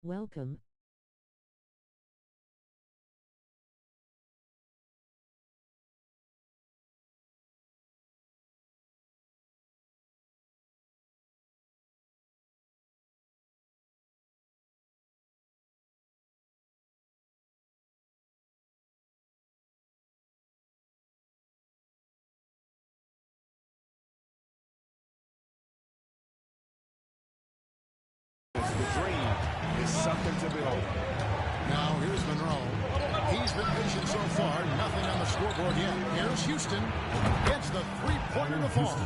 Welcome. The dream is something to behold. Now here's Monroe. He's been patient so far. Nothing on the scoreboard yet. Here's Houston. Gets the three-pointer to fall.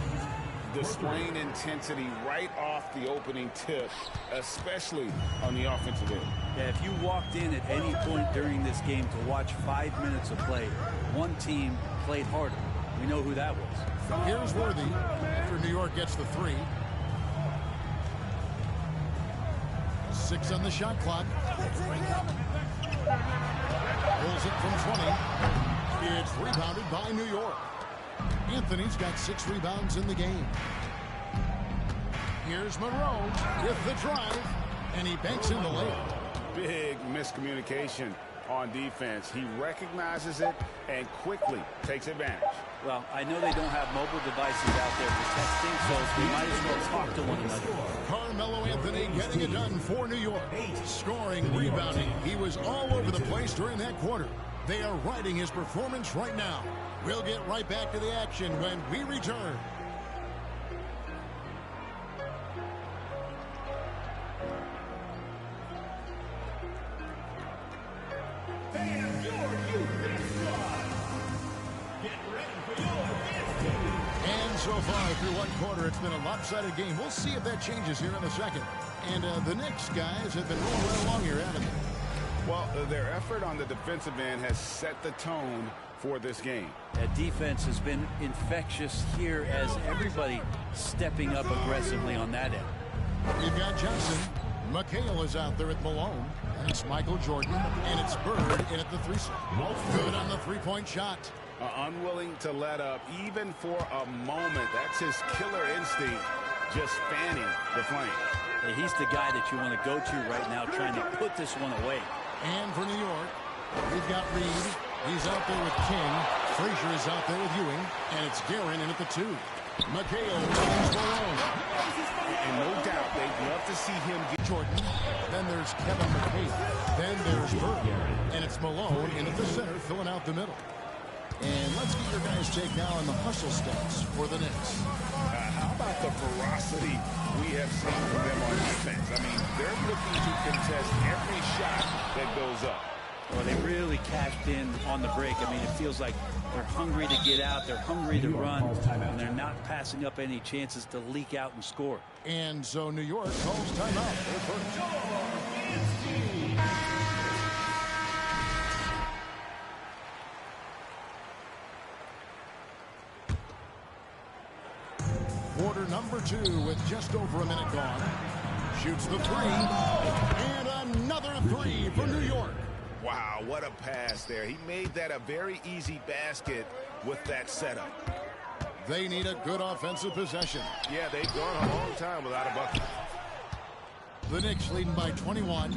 Displaying intensity right off the opening tip, especially on the offensive end. Yeah, if you walked in at any point during this game to watch 5 minutes of play, one team played harder. We know who that was. Here's Worthy after New York gets the three. 6 on the shot clock. Pulls it from 20. It's rebounded by New York. Anthony's got 6 rebounds in the game. Here's Monroe with the drive, and he banks in the layup. Big miscommunication on defense. He recognizes it and quickly takes advantage. Well, I know they don't have mobile devices out there for texting, so we might as well talk to one another. Carmelo Anthony getting it done for New York. Scoring, rebounding. He was all over the place during that quarter. They are riding his performance right now. We'll get right back to the action when we return. And so far through one quarter, it's been a lopsided game. We'll see if that changes here in a second. And the Knicks guys have been rolling right along here, haven't they? Well, their effort on the defensive end has set the tone for this game. That defense has been infectious here as everybody stepping up aggressively on that end. We've got Johnson. McHale is out there at Malone. And it's Michael Jordan. And it's Bird in at the three-point. Good on the three-point shot. Unwilling to let up even for a moment. That's his killer instinct, just fanning the flame. Hey, he's the guy that you want to go to right now, trying to put this one away. And for New York, we've got Reed. He's out there with King. Frazier is out there with Ewing. And it's Guerin in at the 2. McHale finds Malone. And no doubt they'd love to see him get Jordan. Then there's Kevin McHale. Then there's Bird. And it's Malone in at the center, filling out the middle. And let's get your guys' take now on the hustle stats for the Knicks. How about the ferocity we have seen from them on defense? I mean, they're looking to contest every shot that goes up. Well, they really cashed in on the break. I mean, it feels like they're hungry to get out. They're hungry to run. And they're not passing up any chances to leak out and score. And so New York calls timeout. Quarter number 2 with just over a minute gone. Shoots the 3. And another 3 for New York. Wow, what a pass there. He made that a very easy basket with that setup. They need a good offensive possession. Yeah, they've gone a long time without a bucket. The Knicks leading by 21.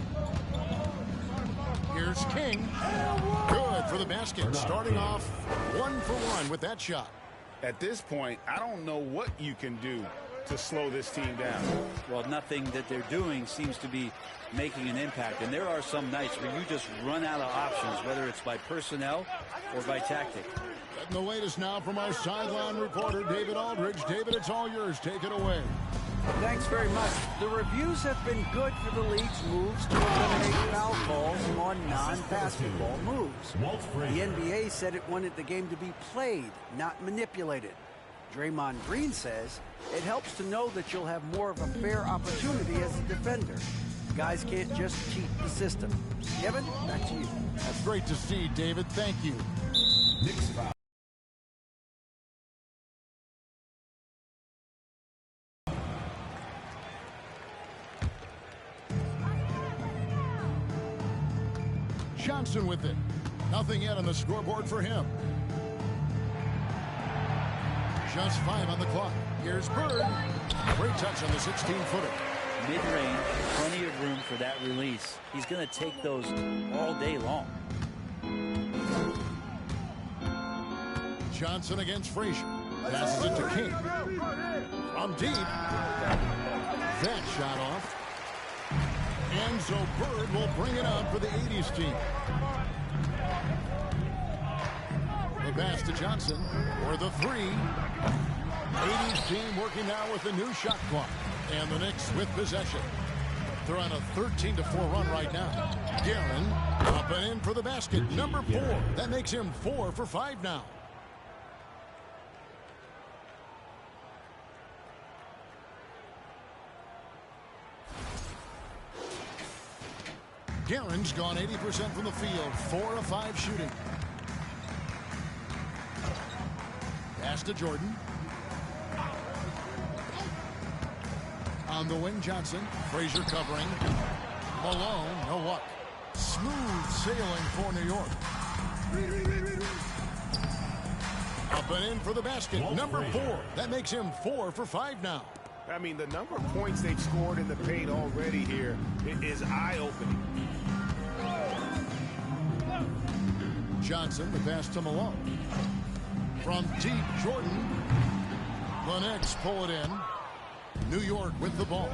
Here's King. Good for the basket. Starting off 1 for 1 with that shot. At this point, I don't know what you can do to slow this team down. Well, nothing that they're doing seems to be making an impact. And there are some nights where you just run out of options, whether it's by personnel or by tactic. And the latest now from our sideline reporter, David Aldridge. David, it's all yours. Take it away. Thanks very much. The reviews have been good for the league's moves to eliminate foul calls on non-basketball moves. The NBA said it wanted the game to be played, not manipulated. Draymond Green says it helps to know that you'll have more of a fair opportunity as a defender. Guys can't just cheat the system. Kevin, back to you. That's great to see, David. Thank you. Johnson with it. Nothing yet on the scoreboard for him. Just 5 on the clock. Here's Bird. Great touch on the 16-footer. mid-range, plenty of room for that release. He's going to take those all day long. Johnson against Frazier. Passes it to King. From deep. That shot off. Enzo Bird will bring it up for the 80's team. The pass to Johnson for the three. 80's team working now with a new shot clock. And the Knicks with possession. They're on a 13-4 run right now. Guerin up and in for the basket. Number 4. That makes him 4 for 5 now. Guerin's gone 80% from the field. 4 of 5 shooting. Pass to Jordan. On the wing, Johnson. Frazier covering. Malone, no luck. Smooth sailing for New York. Up and in for the basket. Number 4. That makes him 4 for 5 now. I mean, the number of points they've scored in the paint already here is eye-opening. Johnson, the pass to Malone. From deep, Jordan. The Knicks pull it in. New York with the ball.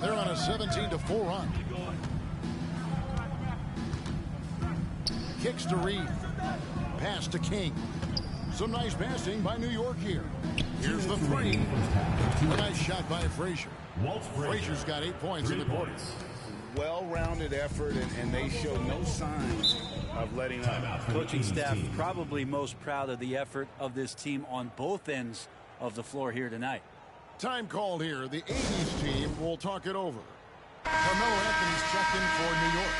They're on a 17-4 run. Kicks to Reed. Pass to King. Some nice passing by New York here. Here's the three. A nice shot by Frazier. Frazier's got 8 points in the quarter. Well-rounded effort, and they show no signs of letting up. Coaching staff probably most proud of the effort of this team on both ends of the floor here tonight. Time called here. The 80's team will talk it over. Carmelo Anthony's checked in for New York.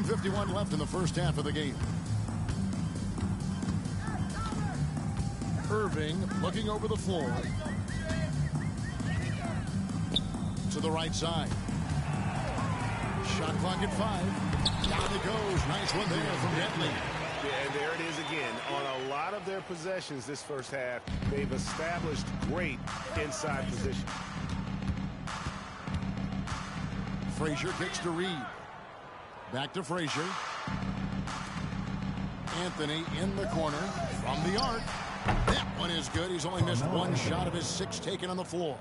.151 left in the first half of the game. Irving looking over the floor. To the right side. Shot clock at 5. Down it goes. Nice one there from Bentley. And there it is again. On a lot of their possessions this first half, they've established great inside position. Frazier kicks to Reed. Back to Frazier. Anthony in the corner from the arc. That one is good. He's only missed 1 shot of his 6 taken on the floor.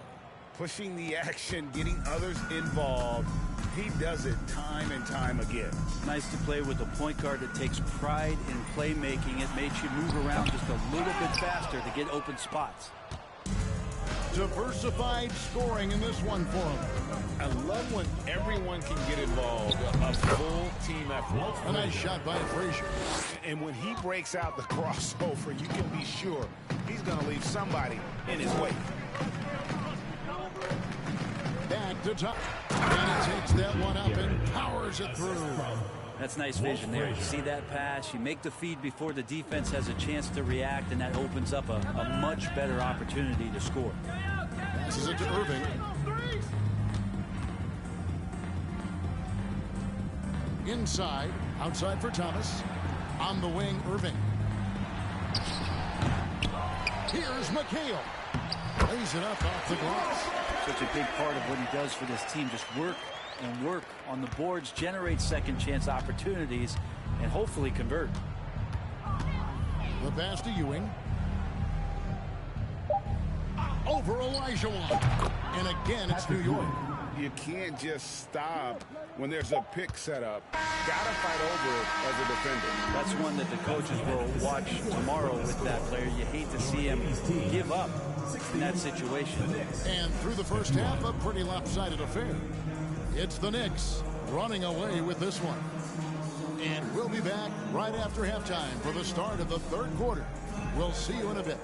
Pushing the action, getting others involved. He does it time and time again. Nice to play with a point guard that takes pride in playmaking. It makes you move around just a little bit faster to get open spots. Diversified scoring in this one for him. I love when everyone can get involved. A full team effort. A nice shot by Frazier. And when he breaks out the crossover, you can be sure he's going to leave somebody in his wake. Back to top. And he takes that one up and powers it through. That's nice vision there. You see that pass, you make the feed before the defense has a chance to react, and that opens up a much better opportunity to score. Passes it to Irving. Inside, outside for Thomas. On the wing, Irving. Here's McHale. Lays it up off the glass. Such a big part of what he does for this team. Just work and work on the boards, generate second chance opportunities, and hopefully convert. The pass to Ewing. Over Elijah Wan. And again, it's New York. You can't just stop when there's a pick set up. Gotta fight over it as a defender. That's one that the coaches will watch tomorrow with that player. You hate to see him give up in that situation. And through the first half, a pretty lopsided affair. It's the Knicks running away with this one. And we'll be back right after halftime for the start of the third quarter. We'll see you in a bit.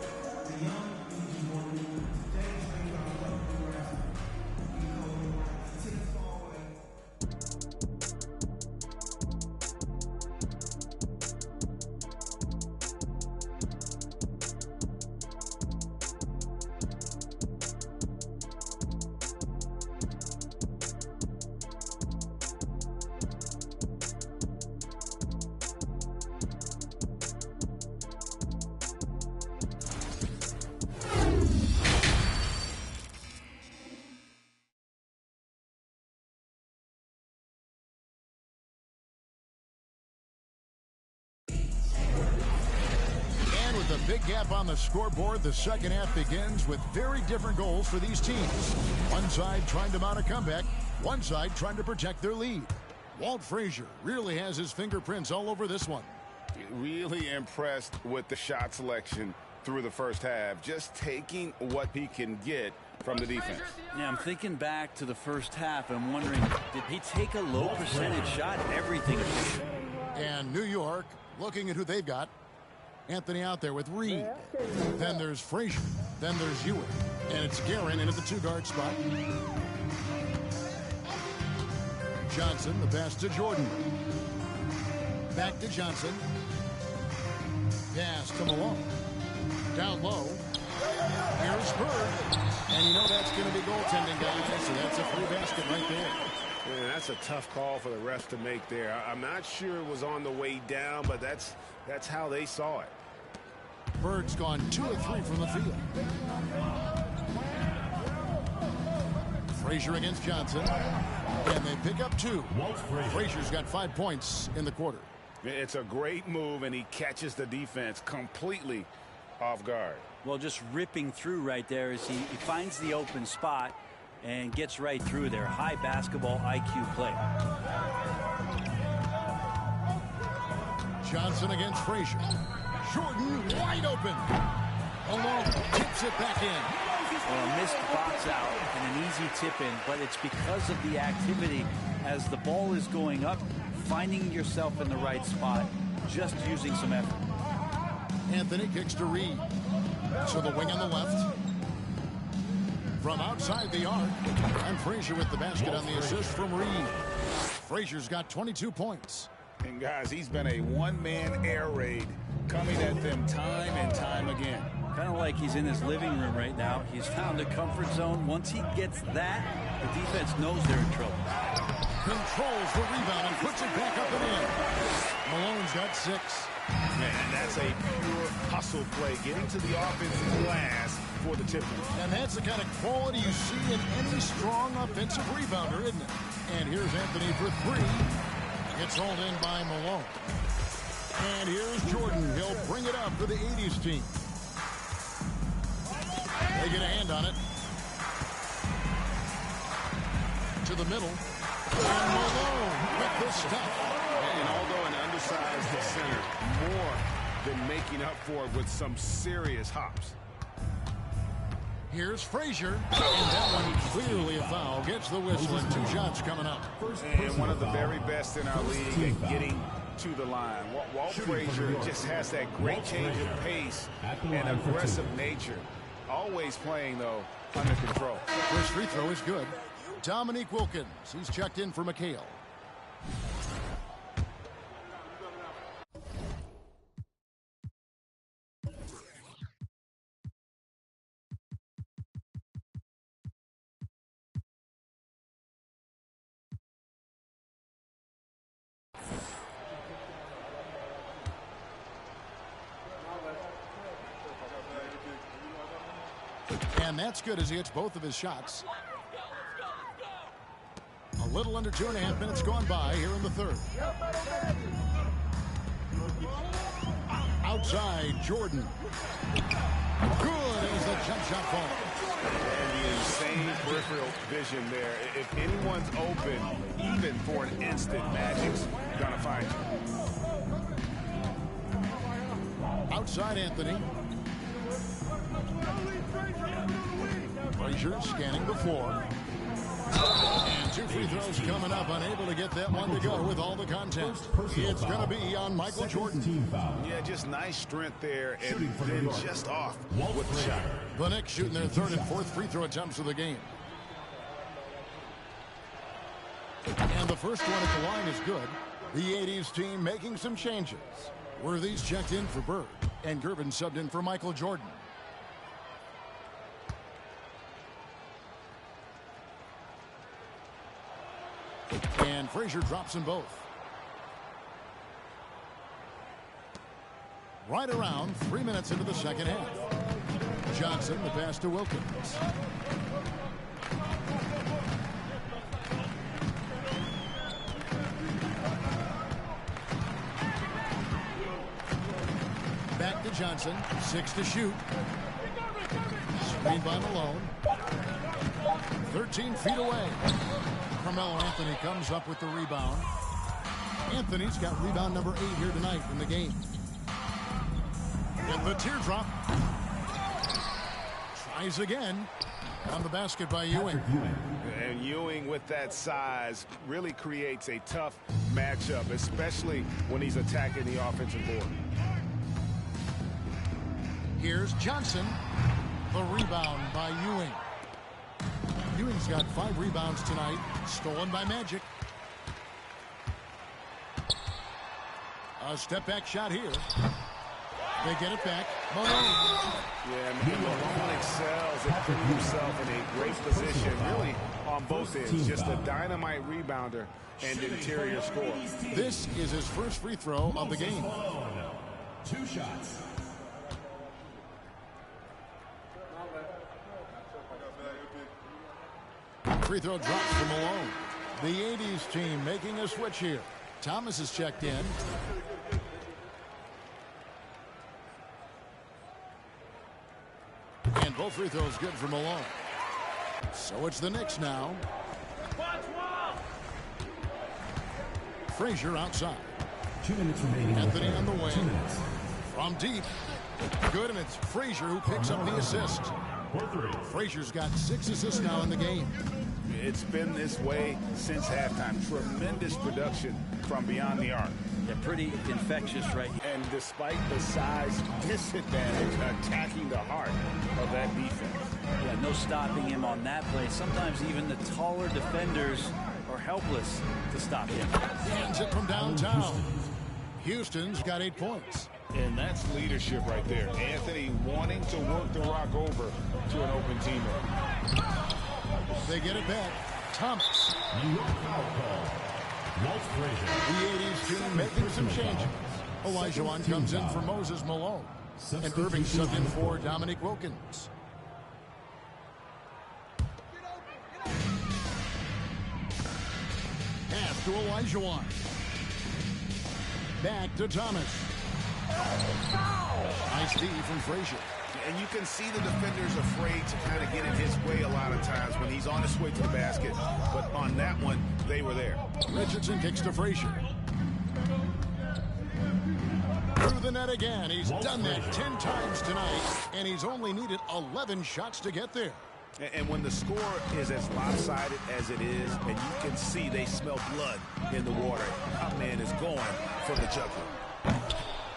recap on the scoreboard. The second half begins with very different goals for these teams. One side trying to mount a comeback, one side trying to protect their lead. Walt Frazier really has his fingerprints all over this one. Really impressed with the shot selection through the first half, just taking what he can get from the defense. Yeah, I'm thinking back to the first half and wondering, did he take a low percentage shot? Everything efficient. And New York looking at who they've got. Anthony out there with Reed. Then there's Frazier. Then there's Ewing. And it's Guerin in at the two-guard spot. Johnson, the pass to Jordan. Back to Johnson. Pass to Malone. Down low. Here's Bird. And you know that's going to be goaltending, guys. So that's a free basket right there. Yeah, that's a tough call for the ref to make there. I'm not sure it was on the way down, but that's how they saw it. Bird's gone 2 of 3 from the field. Frazier against Johnson. And they pick up 2. Frazier's got 5 points in the quarter. It's a great move, and he catches the defense completely off guard. Well, just ripping through right there as he finds the open spot and gets right through there. High basketball IQ play. Johnson against Frazier. Jordan wide open. Malone tips it back in. Well, a missed box out and an easy tip in, but it's because of the activity as the ball is going up, finding yourself in the right spot, just using some effort. Anthony kicks to Reed. So the wing on the left. From outside the arc. And Frazier with the basket on the assist from Reed. Frazier's got 22 points. And guys, he's been a one-man air raid coming at them time and time again. Kind of like he's in his living room right now. He's found a comfort zone. Once he gets that, the defense knows they're in trouble. Controls the rebound and puts it back up and in. Malone's got 6. Man, that's a pure hustle play, getting to the offensive glass for the tip. And that's the kind of quality you see in any strong offensive rebounder, isn't it? And here's Anthony for 3. It's rolled in by Malone. And here's Jordan. He'll bring it up for the 80's team. They get a hand on it. To the middle. And Malone with the stuff. And although an undersized center, more than making up for it with some serious hops. Here's Frazier. And that one clearly a foul. Gets the whistle and 2 shots coming up. And one of the very best in our league at getting to the line. Walt Frazier just has that great change of pace and aggressive nature. Always playing, though, under control. First free throw is good. Dominique Wilkins. He's checked in for McHale. And that's good as he hits both of his shots. A little under 2.5 minutes gone by here in the third. Outside, Jordan. Good as the jump shot ball. And the insane peripheral vision there. If anyone's open, even for an instant, Magic's gonna find you. Outside, Anthony. Frazier scanning the floor. And 2 free throws coming up. Unable to get that one to go with all the content. It's going to be on Michael Jordan. Yeah, just nice strength there and then just off with the shot. The Knicks shooting their 3rd and 4th free throw attempts of the game. And the first one at the line is good. The 80's team making some changes. Worthy's checked in for Bird. And Gervin subbed in for Michael Jordan. And Frazier drops them both. Right around 3 minutes into the second half. Johnson, the pass to Wilkins. Back to to Johnson. 6 to shoot. Screen by Malone. 13 feet away. Carmelo Anthony comes up with the rebound. Anthony's got rebound number 8 here tonight in the game. And the teardrop. Tries again. On the basket by Ewing. And Ewing with that size really creates a tough matchup, especially when he's attacking the offensive board. Here's Johnson. The rebound by Ewing. Ewing's got 5 rebounds tonight. Stolen by Magic. A step back shot here. They get it back. Malone. Yeah, Malone excels at putting himself in a great position, really on both ends. Just a dynamite rebounder and interior scorer. This is his first free throw of the game. 2 shots. Free throw drops for Malone. The 80's team making a switch here. Thomas is checked in. And both free throws good for Malone. So it's the Knicks now. Frazier outside. 2 minutes remaining. Anthony on the wing. 2 minutes. From deep. Good, and it's Frazier who picks up the assist. Frazier's got 6 assists now in the game. It's been this way since halftime. Tremendous production from beyond the arc. They're pretty infectious right here. And despite the size disadvantage, attacking the heart of that defense. Yeah, no stopping him on that play. Sometimes even the taller defenders are helpless to stop him. Hands it from downtown. Houston's got 8 points. And that's leadership right there. Anthony wanting to work the rock over to an open teammate. They get it back. Thomas. New York foul call. Walt Frazier. The 80's team making some changes. Olajuwon comes in for Moses Malone. And Irving subbed in for Dominique Wilkins. Pass to Olajuwon. Back to Thomas. Nice D from Frazier. And you can see the defenders afraid to kind of get in his way a lot of times when he's on his way to the basket. But on that one, they were there. Richardson kicks to Frazier. Through the net again. He's done that 10 times tonight, and he's only needed 11 shots to get there. And when the score is as lopsided as it is, and you can see they smell blood in the water, our man is going for the jugular.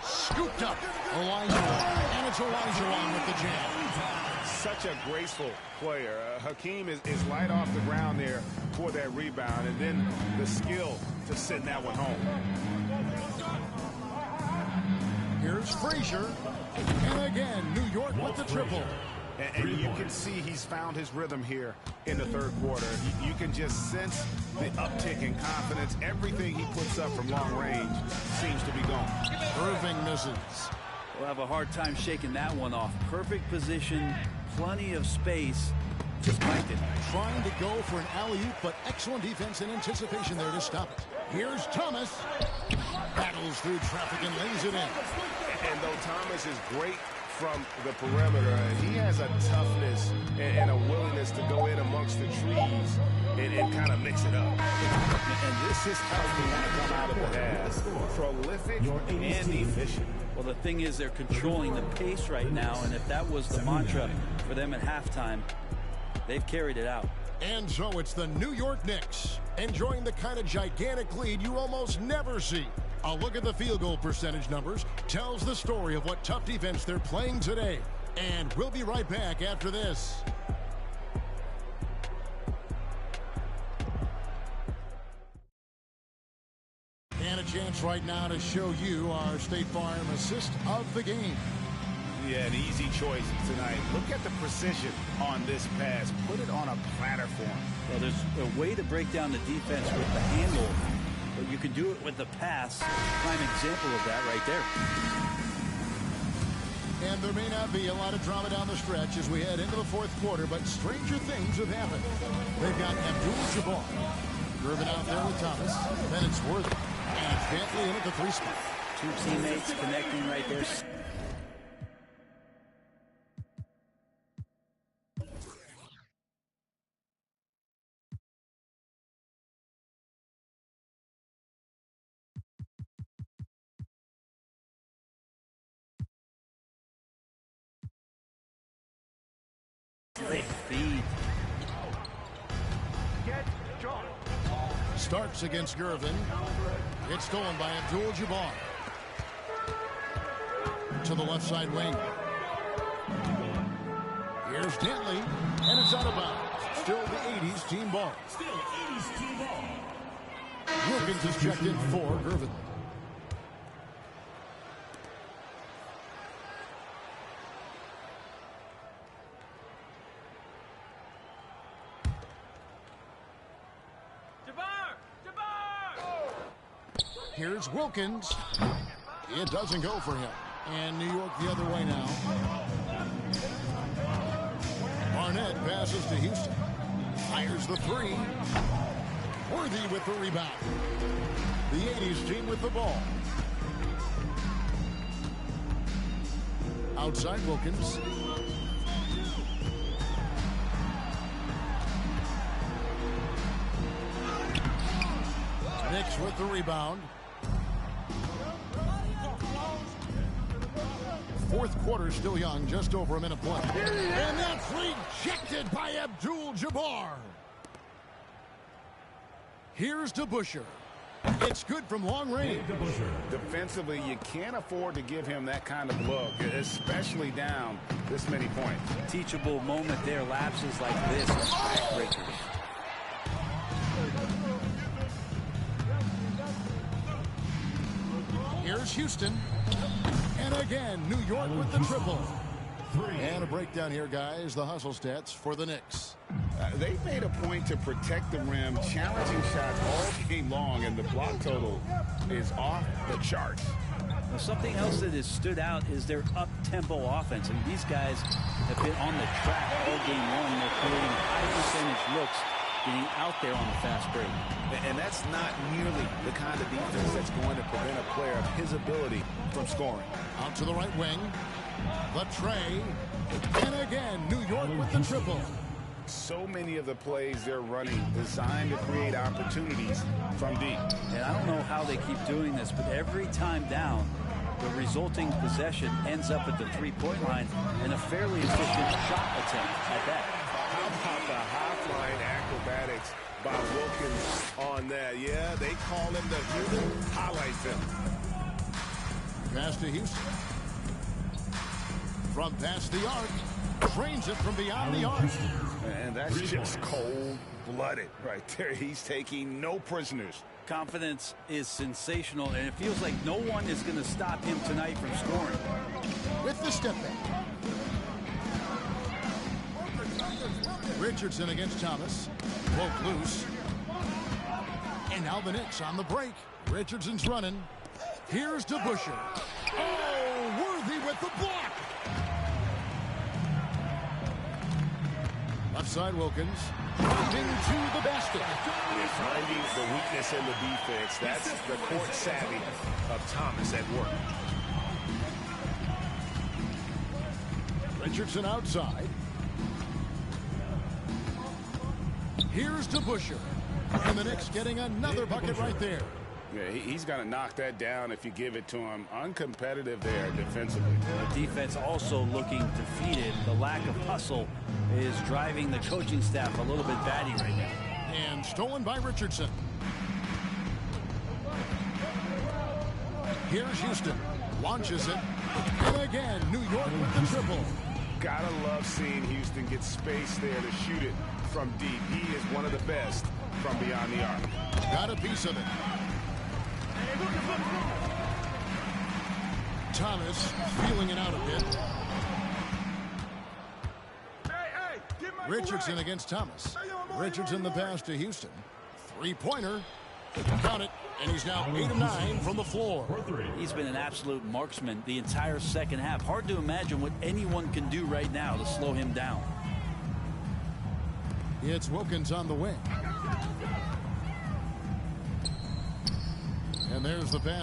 Scooped up. Olajuwon. And it's Olajuwon with the jam. Such a graceful player. Hakeem is light off the ground there for that rebound. And then the skill to send that one home. Here's Frazier. And again, New York with the triple. And you can see he's found his rhythm here in the third quarter. You can just sense the uptick in confidence. Everything he puts up from long range seems to be gone. Irving misses. We'll have a hard time shaking that one off. Perfect position, plenty of space. Just banked it. Trying to go for an alley-oop, but excellent defense and anticipation there to stop it. Here's Thomas. Battles through traffic and lays it in. And though Thomas is great from the perimeter, he has a toughness and a willingness to go in amongst the trees and kind of mix it up. And this is how we want to come out of the half. Prolific and efficient. Well, the thing is they're controlling the pace right now, and if that was the mantra for them at halftime, they've carried it out. And so it's the New York Knicks enjoying the kind of gigantic lead you almost never see. A look at the field goal percentage numbers tells the story of what tough defense they're playing today. And we'll be right back after this. And a chance right now to show you our State Farm assist of the game. Yeah, an easy choice tonight. Look at the precision on this pass. Put it on a platter for him. Well, there's a way to break down the defense with the handle, but you can do it with the pass. Prime example of that right there. And there may not be a lot of drama down the stretch as we head into the fourth quarter, but stranger things have happened. They've got Abdul-Jabbar curving out there with Thomas. Then it's Worthy. And Bentley in at the 3 spot. Two teammates connecting right there. Quick feed. Starks against Gervin. It's stolen by Abdul-Jabbar. To the left side wing. Here's Dantley, and it's out of bounds. Still the 80s team ball. Still 80's team ball. Wilkins is checked in for Gervin. Here's Wilkins. It doesn't go for him. And New York the other way now. Barnett passes to Houston. Fires the three. Worthy with the rebound. The 80s team with the ball. Outside Wilkins. Knicks with the rebound. Fourth quarter still young, just over a minute play. And that's rejected by Abdul-Jabbar. Here's DeBusschere. It's good from long range. Defensively, you can't afford to give him that kind of look, especially down this many points. Teachable moment there. Lapses like this are backbreakers. Here's Houston. And again, New York with the triple. And a breakdown here, guys. The hustle stats for the Knicks. They've made a point to protect the rim, challenging shots all game long, and the block total is off the charts. Now, something else that has stood out is their up-tempo offense. And these guys have been on the track all game long. They're creating high-percentage looks, getting out there on the fast break. And that's not nearly the kind of defense that's going to prevent a player of his ability from scoring. Out to the right wing. The tray. And again, New York with the triple. So many of the plays they're running designed to create opportunities from deep. And I don't know how they keep doing this, but every time down, the resulting possession ends up at the three-point line and a fairly efficient shot attempt at that. How about the high-flying acrobatics by Wilkins on that? Yeah, they call him the human highlight film. Pass to Houston. From past the arc. Trains it from beyond the arc. And that's just cold-blooded right there. He's taking no prisoners. Confidence is sensational, and it feels like no one is going to stop him tonight from scoring. With the step back. Richardson against Thomas. Broke loose. And now the Knicks on the break. Richardson's running. Here's DeBusschere. Oh, Worthy with the block. Left side Wilkins. Moving to the basket. You're finding the weakness in the defense. That's the court savvy of Thomas at work. Richardson outside. Here's DeBusschere. And the Knicks getting another bucket right there. Yeah, he's going to knock that down if you give it to him. Uncompetitive there defensively. The defense also looking defeated. The lack of hustle is driving the coaching staff a little bit batty right now. And stolen by Richardson. Here's Houston. Launches it. And again, New York with the triple. Gotta love seeing Houston get space there to shoot it from deep. He is one of the best from beyond the arc. Got a piece of it. Thomas feeling it out a bit. Richardson against Thomas. Richardson the pass to Houston. Three-pointer. Count it. And he's now 8 of 9 from the floor. He's been an absolute marksman the entire second half. Hard to imagine what anyone can do right now to slow him down. It's Wilkins on the wing. And there's the pass.